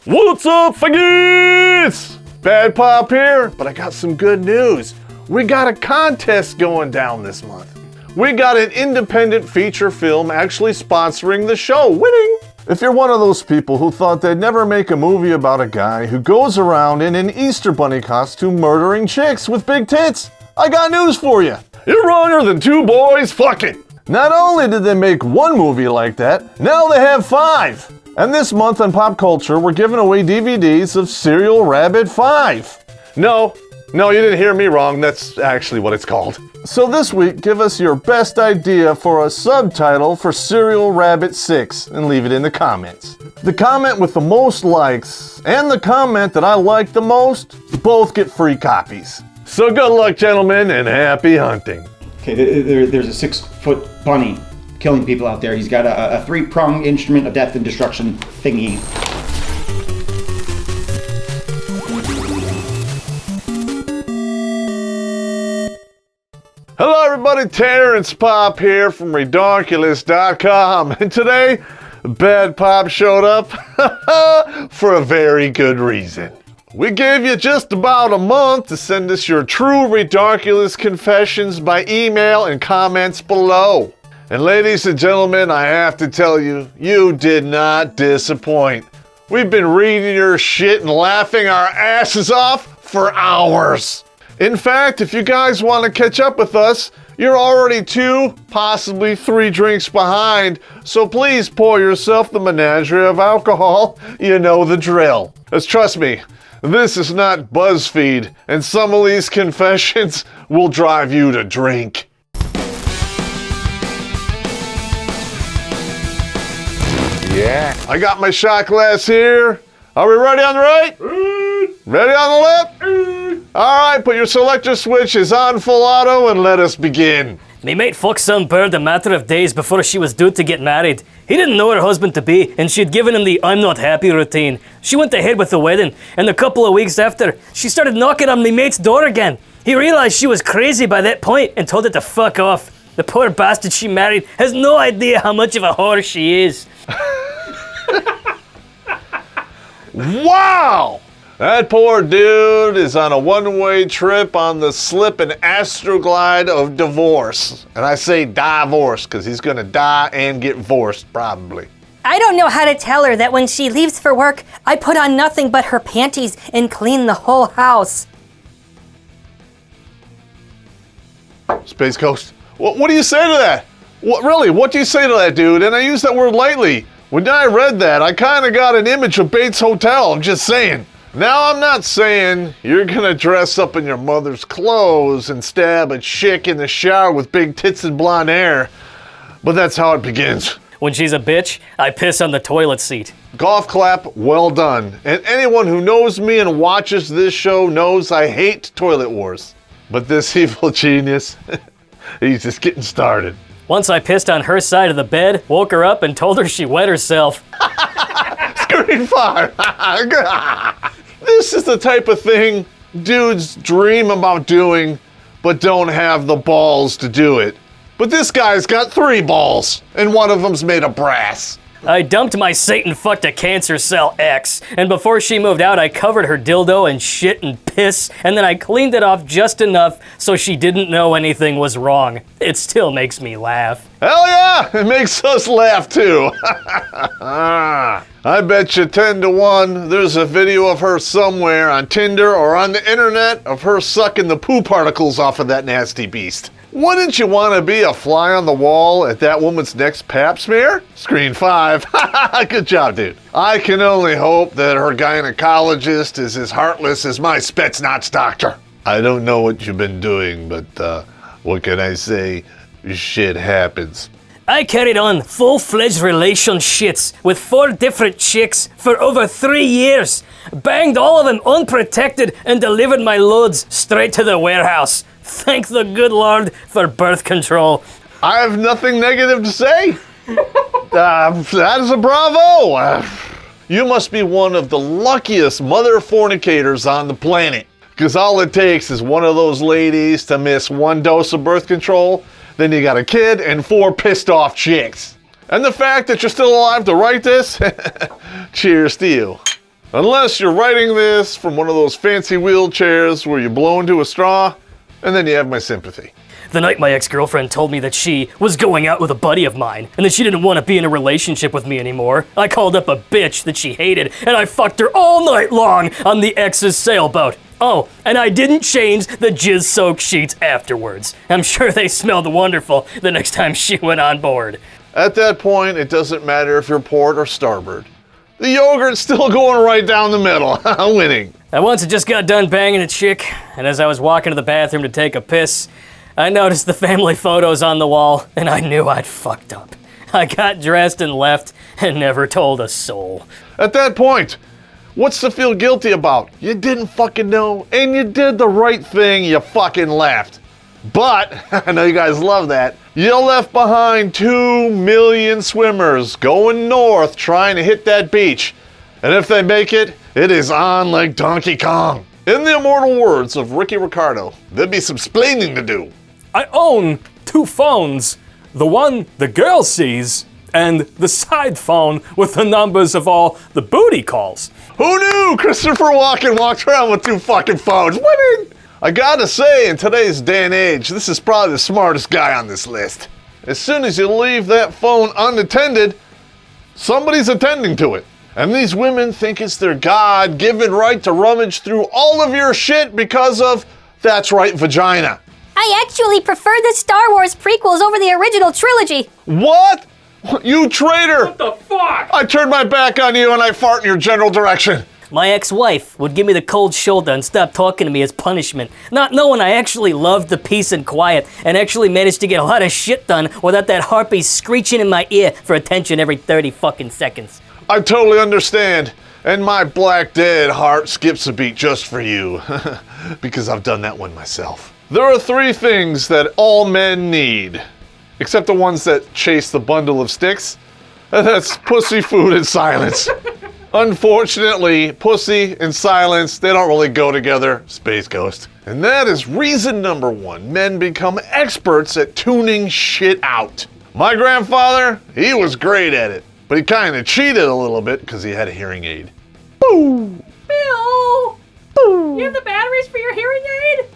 What's up, faggots? Bad Popp here, but I got some good news. We got a contest going down this month. We got an independent feature film actually sponsoring the show, winning. If you're one of those people who thought they'd never make a movie about a guy who goes around in an Easter Bunny costume murdering chicks with big tits, I got news for you. You're wronger than two boys fucking. Not only did they make one movie like that, now they have 5. And this month on Pop Culture, we're giving away DVDs of Serial Rabbit 5. No, you didn't hear me wrong. That's actually what it's called. So this week, give us your best idea for a subtitle for Serial Rabbit 6 and leave it in the comments. The comment with the most likes and the comment that I like the most both get free copies. So good luck, gentlemen, and happy hunting. Okay, there's a 6-foot bunny killing people out there. He's got a 3-pronged instrument of death and destruction thingy. Hello everybody, Terrence Popp here from Redonkulous.com, and today, Bad Popp showed up for a very good reason. We gave you just about a month to send us your true Redonkulous confessions by email and comments below. And ladies and gentlemen, I have to tell you, you did not disappoint. We've been reading your shit and laughing our asses off for hours. In fact, if you guys want to catch up with us, you're already 2, possibly 3 drinks behind, so please pour yourself the menagerie of alcohol. You know the drill. As trust me, this is not BuzzFeed, and some of these confessions will drive you to drink. Yeah. I got my shot glass here. Are we ready on the right? Ready on the left? All right, put your selector switches on full auto and let us begin. Me mate fucked some bird a matter of days before she was due to get married. He didn't know her husband-to-be, and she'd given him the I'm not happy routine. She went ahead with the wedding, and a couple of weeks after, she started knocking on me mate's door again. He realized she was crazy by that point and told her to fuck off. The poor bastard she married has no idea how much of a whore she is. Wow! That poor dude is on a one-way trip on the slip and astroglide of divorce. And I say divorce because he's gonna die and get divorced, probably. I don't know how to tell her that when she leaves for work, I put on nothing but her panties and clean the whole house. Space Coast, what do you say to that? What do you say to that, dude? And I use that word lightly. When I read that, I kind of got an image of Bates Hotel, I'm just saying. Now, I'm not saying you're gonna dress up in your mother's clothes and stab a chick in the shower with big tits and blonde hair, but that's how it begins. When she's a bitch, I piss on the toilet seat. Golf clap, well done. And anyone who knows me and watches this show knows I hate toilet wars. But this evil genius, he's just getting started. Once I pissed on her side of the bed, woke her up, and told her she wet herself. Screen 5. This is the type of thing dudes dream about doing, but don't have the balls to do it. But this guy's got 3 balls, and one of them's made of brass. I dumped my Satan fucked a cancer cell ex, and before she moved out, I covered her dildo in shit and piss, and then I cleaned it off just enough so she didn't know anything was wrong. It still makes me laugh. Hell yeah, it makes us laugh too. I bet you 10 to 1 there's a video of her somewhere on Tinder or on the internet of her sucking the poo particles off of that nasty beast. Wouldn't you want to be a fly on the wall at that woman's next pap smear? Screen 5. Good job, dude. I can only hope that her gynecologist is as heartless as my Spetsnaz doctor. I don't know what you've been doing, but what can I say? Shit happens. I carried on full-fledged relationships with 4 different chicks for over 3 years. Banged all of them unprotected and delivered my loads straight to the warehouse. Thank the good Lord for birth control. I have nothing negative to say. That is a bravo. You must be one of the luckiest mother fornicators on the planet. Because all it takes is one of those ladies to miss 1 dose of birth control, then you got a kid and 4 pissed off chicks. And the fact that you're still alive to write this, cheers to you. Unless you're writing this from one of those fancy wheelchairs where you blow into a straw, and then you have my sympathy. The night my ex-girlfriend told me that she was going out with a buddy of mine and that she didn't want to be in a relationship with me anymore, I called up a bitch that she hated and I fucked her all night long on the ex's sailboat. Oh, and I didn't change the jizz-soaked sheets afterwards. I'm sure they smelled wonderful the next time she went on board. At that point, it doesn't matter if you're port or starboard. The yogurt's still going right down the middle, winning. I once just got done banging a chick, and as I was walking to the bathroom to take a piss, I noticed the family photos on the wall, and I knew I'd fucked up. I got dressed and left, and never told a soul. At that point, what's to feel guilty about? You didn't fucking know, and you did the right thing, you fucking left. But, I know you guys love that, you left behind 2 million swimmers going north trying to hit that beach. And if they make it, it is on like Donkey Kong. In the immortal words of Ricky Ricardo, there'd be some splaining to do. I own 2 phones. The one the girl sees, and the side phone with the numbers of all the booty calls. Who knew Christopher Walken walked around with 2 fucking phones? Winning! I gotta say, in today's day and age, this is probably the smartest guy on this list. As soon as you leave that phone unattended, somebody's attending to it. And these women think it's their God-given right to rummage through all of your shit because of, that's right, vagina. I actually prefer the Star Wars prequels over the original trilogy. What? You traitor! What the fuck? I turned my back on you and I fart in your general direction. My ex-wife would give me the cold shoulder and stop talking to me as punishment, not knowing I actually loved the peace and quiet and actually managed to get a lot of shit done without that harpy screeching in my ear for attention every 30 fucking seconds. I totally understand, and my black dead heart skips a beat just for you, because I've done that one myself. There are 3 things that all men need, except the ones that chase the bundle of sticks, and that's pussy, food, and silence. Unfortunately, pussy and silence, they don't really go together, Space Ghost. And that is reason number 1, men become experts at tuning shit out. My grandfather, he was great at it. But he kind of cheated a little bit because he had a hearing aid. Boo! Bill! Boo! You have the batteries for your hearing aid?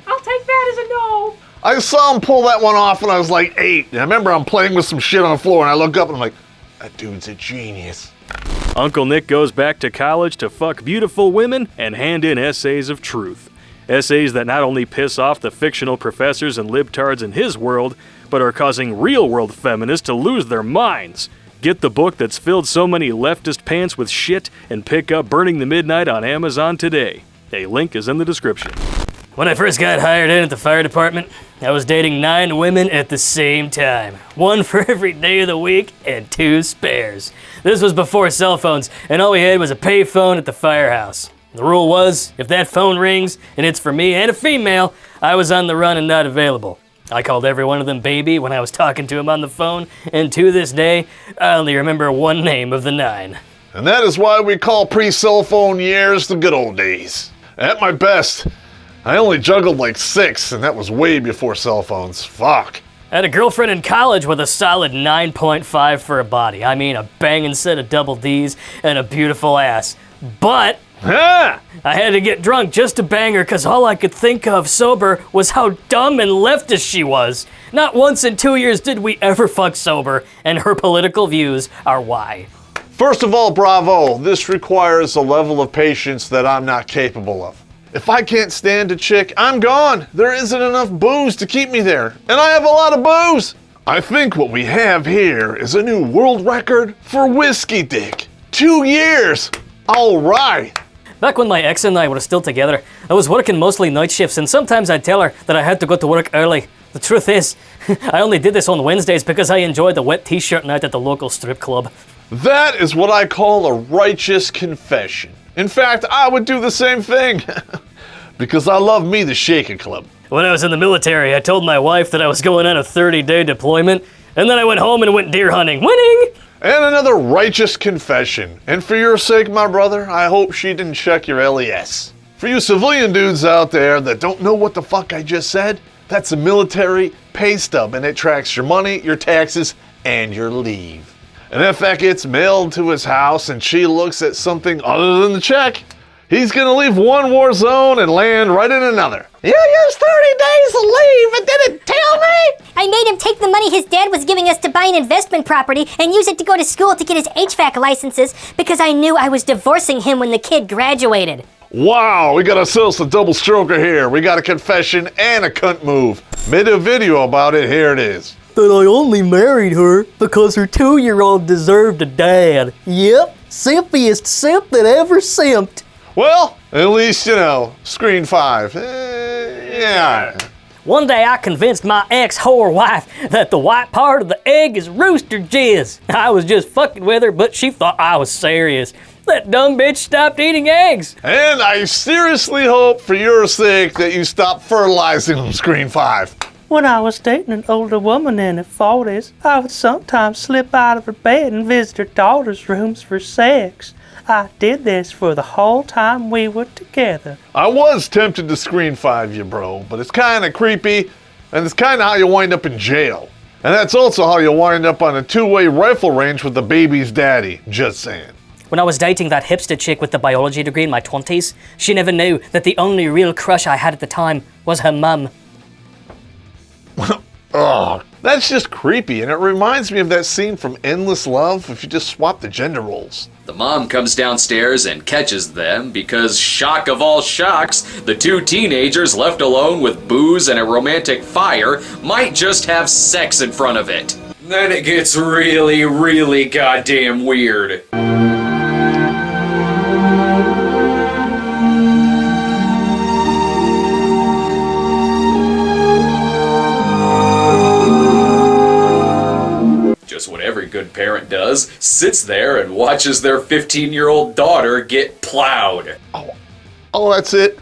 I'll take that as a no. I saw him pull that one off when I was like 8. And I remember I'm playing with some shit on the floor and I look up and I'm like, that dude's a genius. Uncle Nick goes back to college to fuck beautiful women and hand in essays of truth. Essays that not only piss off the fictional professors and libtards in his world, but are causing real-world feminists to lose their minds. Get the book that's filled so many leftist pants with shit and pick up Burning the Midnight on Amazon today. A link is in the description. When I first got hired in at the fire department, I was dating 9 women at the same time. 1 for every day of the week and 2 spares. This was before cell phones, and all we had was a pay phone at the firehouse. The rule was, if that phone rings and it's for me and a female, I was on the run and not available. I called every one of them baby when I was talking to him on the phone, and to this day, I only remember 1 name of the 9. And that is why we call pre-cell phone years the good old days. At my best, I only juggled like 6, and that was way before cell phones. Fuck. I had a girlfriend in college with a solid 9.5 for a body. I mean, a banging set of double Ds and a beautiful ass. But I had to get drunk just to bang her because all I could think of sober was how dumb and leftist she was. Not once in 2 years did we ever fuck sober, and her political views are why. First of all, bravo. This requires a level of patience that I'm not capable of. If I can't stand a chick, I'm gone. There isn't enough booze to keep me there. And I have a lot of booze. I think what we have here is a new world record for whiskey dick. 2 years. All right. Back when my ex and I were still together, I was working mostly night shifts, and sometimes I'd tell her that I had to go to work early. The truth is, I only did this on Wednesdays because I enjoyed the wet t-shirt night at the local strip club. That is what I call a righteous confession. In fact, I would do the same thing. Because I love me the Shaker Club. When I was in the military, I told my wife that I was going on a 30-day deployment, and then I went home and went deer hunting. Winning! And another righteous confession. And for your sake, my brother, I hope she didn't check your LES. For you civilian dudes out there that don't know what the fuck I just said, that's a military pay stub, and it tracks your money, your taxes, and your leave. And if that gets mailed to his house and she looks at something other than the check, he's gonna leave one war zone and land right in another. You used 30 days to leave and didn't tell me? I made him take the money his dad was giving us to buy an investment property and use it to go to school to get his HVAC licenses because I knew I was divorcing him when the kid graduated. Wow, we got ourselves a double stroker here. We got a confession and a cunt move. Made a video about it, here it is. That I only married her because her 2-year-old deserved a dad. Yep, simpiest simp that ever simped. Well, at least, you know, screen 5. Yeah. One day I convinced my ex-whore wife that the white part of the egg is rooster jizz. I was just fucking with her, but she thought I was serious. That dumb bitch stopped eating eggs. And I seriously hope for your sake that you stop fertilizing them, screen 5. When I was dating an older woman in her 40s, I would sometimes slip out of her bed and visit her daughter's rooms for sex. I did this for the whole time we were together. I was tempted to screen 5 you, bro, but it's kind of creepy, and it's kind of how you wind up in jail. And that's also how you wind up on a 2-way rifle range with the baby's daddy, just saying. When I was dating that hipster chick with the biology degree in my 20s, she never knew that the only real crush I had at the time was her mum. Ugh, that's just creepy, and it reminds me of that scene from Endless Love if you just swap the gender roles. The mom comes downstairs and catches them because, shock of all shocks, the 2 teenagers left alone with booze and a romantic fire might just have sex in front of it. Then it gets really, really goddamn weird. What every good parent does, sits there and watches their 15-year-old daughter get plowed. Oh, that's it?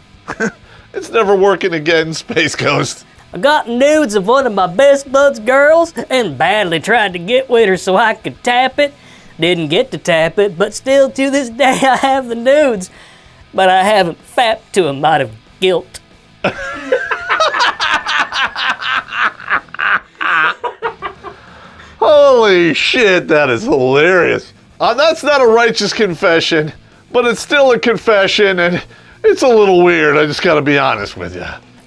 It's never working again, Space Ghost. I got nudes of one of my best bud's girls and badly tried to get with her so I could tap it. Didn't get to tap it, but still to this day I have the nudes. But I haven't fapped to them out of guilt. Holy shit, that is hilarious. That's not a righteous confession, but it's still a confession, and it's a little weird, I just gotta be honest with you.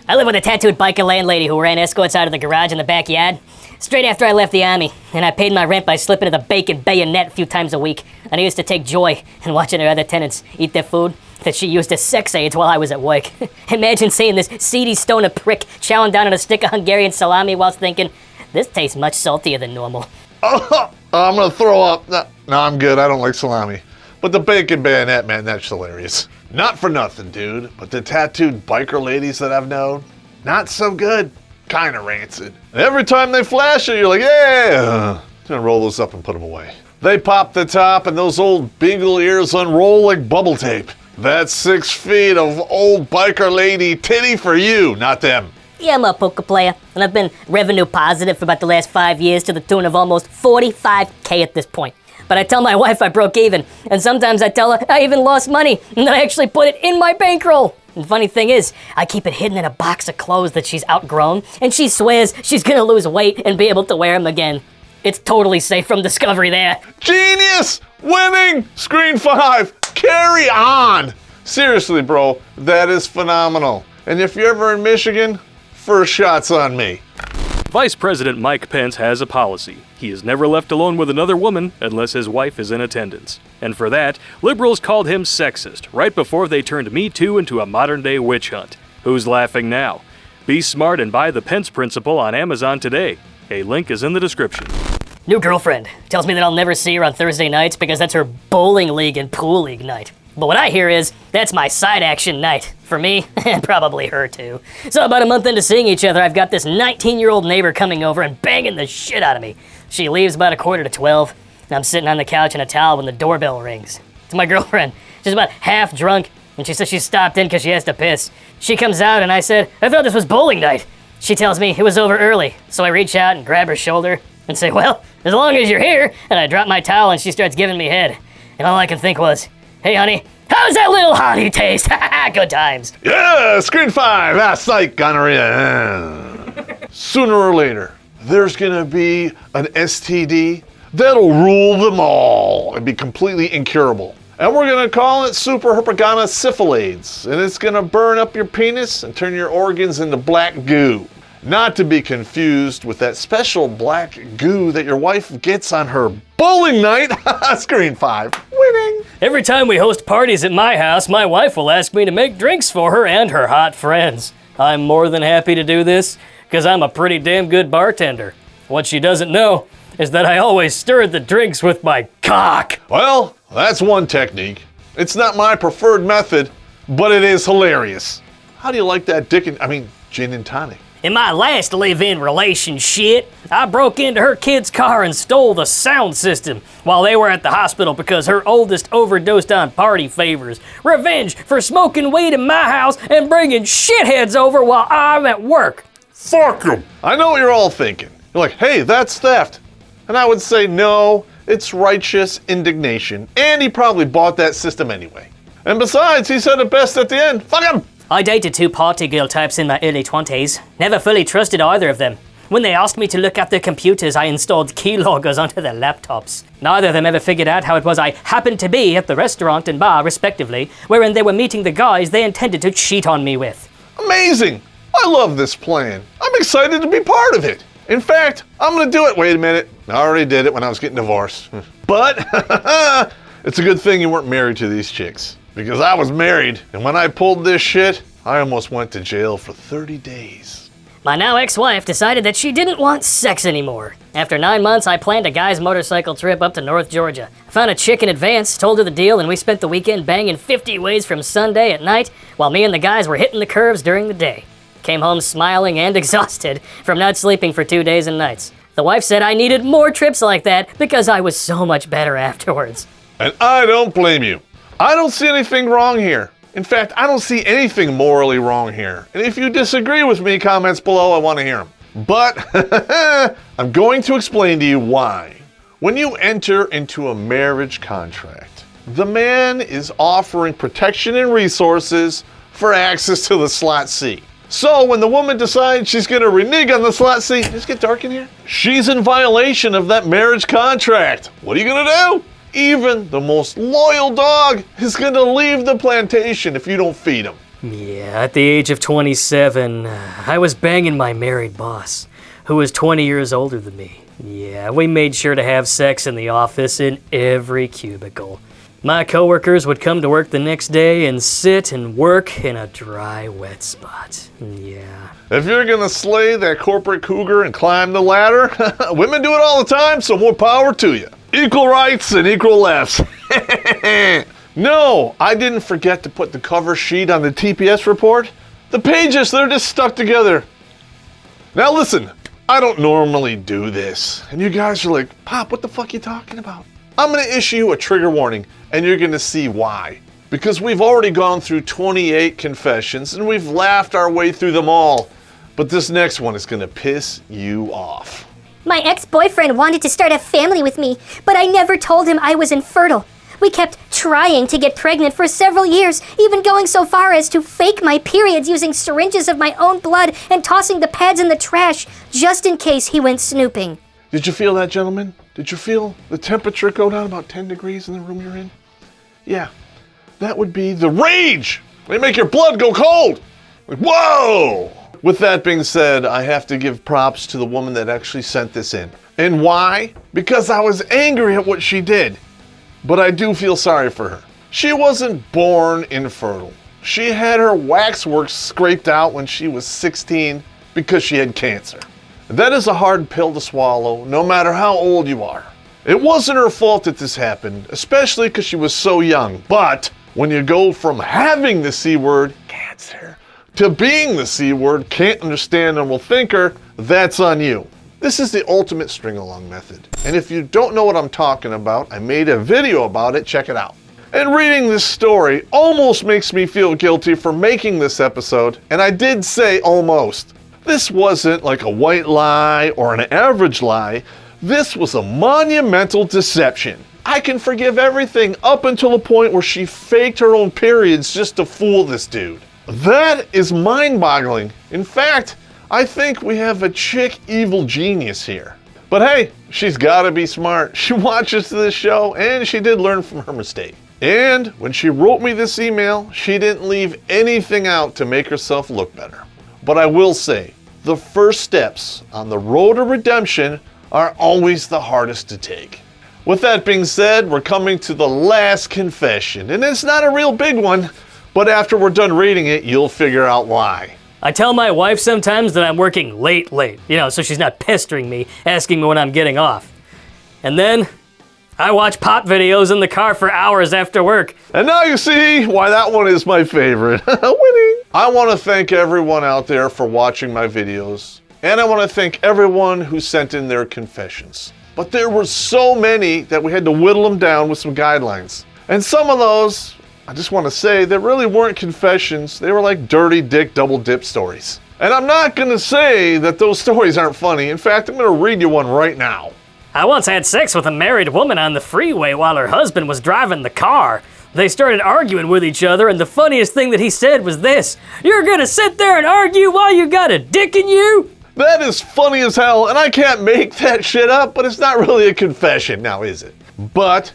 I live with a tattooed biker landlady who ran escorts out of the garage in the backyard. Straight after I left the army, and I paid my rent by slipping to the bacon bayonet a few times a week. And I used to take joy in watching her other tenants eat their food that she used as sex aids while I was at work. Imagine seeing this seedy stoner prick chowing down on a stick of Hungarian salami whilst thinking, this tastes much saltier than normal. Oh, I'm gonna throw up. No, I'm good, I don't like salami. But the bacon bayonet, man, that's hilarious. Not for nothing, dude, but the tattooed biker ladies that I've known, not so good. Kinda rancid. And every time they flash it, you're like, yeah! Gonna roll those up and put them away. They pop the top and those old beagle ears unroll like bubble tape. That's 6 feet of old biker lady titty for you, not them. Yeah, I'm a poker player, and I've been revenue positive for about the last 5 years to the tune of almost $45K at this point. But I tell my wife I broke even, and sometimes I tell her I even lost money, and then I actually put it in my bankroll. And the funny thing is, I keep it hidden in a box of clothes that she's outgrown, and she swears she's gonna lose weight and be able to wear them again. It's totally safe from discovery there. Genius! Winning! Screen 5! Carry on! Seriously, bro, that is phenomenal. And if you're ever in Michigan, first shot's on me. Vice President Mike Pence has a policy. He is never left alone with another woman unless his wife is in attendance. And for that, liberals called him sexist right before they turned Me Too into a modern-day witch hunt. Who's laughing now? Be smart and buy the Pence Principle on Amazon today. A link is in the description. New girlfriend tells me that I'll never see her on Thursday nights because that's her bowling league and pool league night. But what I hear is, that's my side action night. For me, and probably her too. So about a month into seeing each other, I've got this 19-year-old neighbor coming over and banging the shit out of me. She leaves about 11:45, and I'm sitting on the couch in a towel when the doorbell rings. It's my girlfriend. She's about half drunk, and she says she stopped in because she has to piss. She comes out, and I said, I thought this was bowling night. She tells me it was over early, so I reach out and grab her shoulder and say, well, as long as you're here, and I drop my towel and she starts giving me head. And all I can think was, hey honey, how's that little hottie taste? Good times. Yeah, screen 5, psych, gonorrhea. Sooner or later, there's gonna be an STD, that'll rule them all and be completely incurable. And we're gonna call it Super Herpagana Syphilades, and it's gonna burn up your penis and turn your organs into black goo. Not to be confused with that special black goo that your wife gets on her bowling night. Screen 5, winning. Every time we host parties at my house, my wife will ask me to make drinks for her and her hot friends. I'm more than happy to do this, because I'm a pretty damn good bartender. What she doesn't know is that I always stir the drinks with my cock. Well, that's one technique. It's not my preferred method, but it is hilarious. How do you like that gin and tonic? In my last live-in relationship, I broke into her kid's car and stole the sound system while they were at the hospital because her oldest overdosed on party favors. Revenge for smoking weed in my house and bringing shitheads over while I'm at work. Fuck 'em. I know what you're all thinking. You're like, hey, that's theft. And I would say, no, it's righteous indignation. And he probably bought that system anyway. And besides, he said it best at the end. Fuck him! I dated 2 party girl types in my early 20s. Never fully trusted either of them. When they asked me to look at their computers, I installed keyloggers onto their laptops. Neither of them ever figured out how it was I happened to be at the restaurant and bar, respectively, wherein they were meeting the guys they intended to cheat on me with. Amazing! I love this plan. I'm excited to be part of it. In fact, I'm gonna do it. Wait a minute. I already did it when I was getting divorced. But it's a good thing you weren't married to these chicks. Because I was married, and when I pulled this shit, I almost went to jail for 30 days. My now ex-wife decided that she didn't want sex anymore. After 9 months, I planned a guy's motorcycle trip up to North Georgia. I found a chick in advance, told her the deal, and we spent the weekend banging 50 ways from Sunday at night, while me and the guys were hitting the curves during the day. Came home smiling and exhausted from not sleeping for 2 days and nights. The wife said I needed more trips like that because I was so much better afterwards. And I don't blame you. I don't see anything wrong here. In fact, I don't see anything morally wrong here. And if you disagree with me, comments below, I want to hear them. But I'm going to explain to you why. When you enter into a marriage contract, the man is offering protection and resources for access to the slot C. So when the woman decides she's going to renege on the slot C, does it get dark in here? She's in violation of that marriage contract. What are you going to do? Even the most loyal dog is going to leave the plantation if you don't feed him. Yeah, at the age of 27, I was banging my married boss, who was 20 years older than me. Yeah, we made sure to have sex in the office in every cubicle. My coworkers would come to work the next day and sit and work in a dry, wet spot. Yeah. If you're going to slay that corporate cougar and climb the ladder, women do it all the time, so more power to you. Equal rights and equal lefts. No, I didn't forget to put the cover sheet on the TPS report. The pages, they're just stuck together. Now listen, I don't normally do this. And you guys are like, Pop, what the fuck are you talking about? I'm going to issue a trigger warning, and you're going to see why. Because we've already gone through 28 confessions, and we've laughed our way through them all. But this next one is going to piss you off. My ex-boyfriend wanted to start a family with me, but I never told him I was infertile. We kept trying to get pregnant for several years, even going so far as to fake my periods using syringes of my own blood and tossing the pads in the trash, just in case he went snooping. Did you feel that, gentlemen? Did you feel the temperature go down about 10 degrees in the room you're in? Yeah, that would be the rage. They make your blood go cold. Like, whoa! With that being said, I have to give props to the woman that actually sent this in. And why? Because I was angry at what she did. But I do feel sorry for her. She wasn't born infertile. She had her waxwork scraped out when she was 16 because she had cancer. That is a hard pill to swallow, no matter how old you are. It wasn't her fault that this happened, especially because she was so young. But when you go from having the C word, cancer, to being the C word, can't understand and will thinker, that's on you. This is the ultimate string-along method. And if you don't know what I'm talking about, I made a video about it, check it out. And reading this story almost makes me feel guilty for making this episode, and I did say almost. This wasn't like a white lie or an average lie. This was a monumental deception. I can forgive everything up until the point where she faked her own periods just to fool this dude. That is mind-boggling. In fact, I think we have a chick evil genius here. But hey, She's gotta be smart. She watches this show and she did learn from her mistake. And when she wrote me this email, she didn't leave anything out to make herself look better. But I will say, the first steps on the road to redemption are always the hardest to take. With that being said, we're coming to the last confession, and it's not a real big one, but after we're done reading it, you'll figure out why. I tell my wife sometimes that I'm working late, so she's not pestering me, asking me when I'm getting off. And then I watch Popp videos in the car for hours after work. And now you see why that one is my favorite. Winning! I want to thank everyone out there for watching my videos, and I want to thank everyone who sent in their confessions. But there were so many that we had to whittle them down with some guidelines. And some of those, I just want to say, they really weren't confessions. They were like dirty dick double dip stories. And I'm not going to say that those stories aren't funny. In fact, I'm going to read you one right now. I once had sex with a married woman on the freeway while her husband was driving the car. They started arguing with each other, and the funniest thing that he said was this: "You're gonna sit there and argue while you got a dick in you?" That is funny as hell, and I can't make that shit up, but it's not really a confession now, is it? But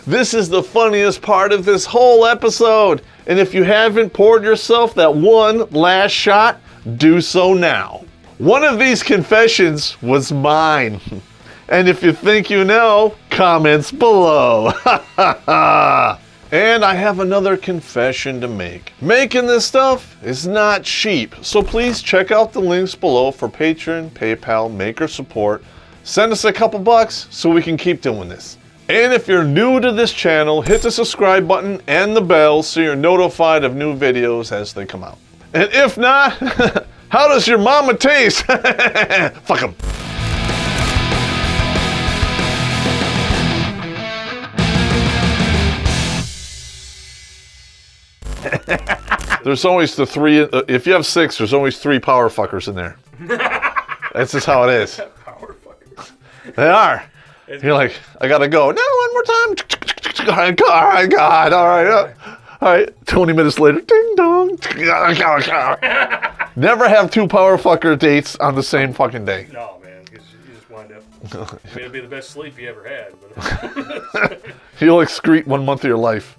this is the funniest part of this whole episode, and if you haven't poured yourself that one last shot, do so now. One of these confessions was mine. And if you think you know, comments below. And I have another confession to make. Making this stuff is not cheap, so please check out the links below for Patreon, PayPal, Maker support. Send us a couple bucks so we can keep doing this. And if you're new to this channel, hit the subscribe button and the bell so you're notified of new videos as they come out. And if not, how does your mama taste? Fuck 'em. There's always the three, if you have 6, there's always 3 power fuckers in there. That's just how it is. Power fuckers. They are. You're like, I gotta go. No, one more time. All right, God. All right. 20 minutes later, ding dong. Never have 2 power fucker dates on the same fucking day. No, man, because you just wind up. I mean, it'll be the best sleep you ever had. But You'll excrete 1 month of your life.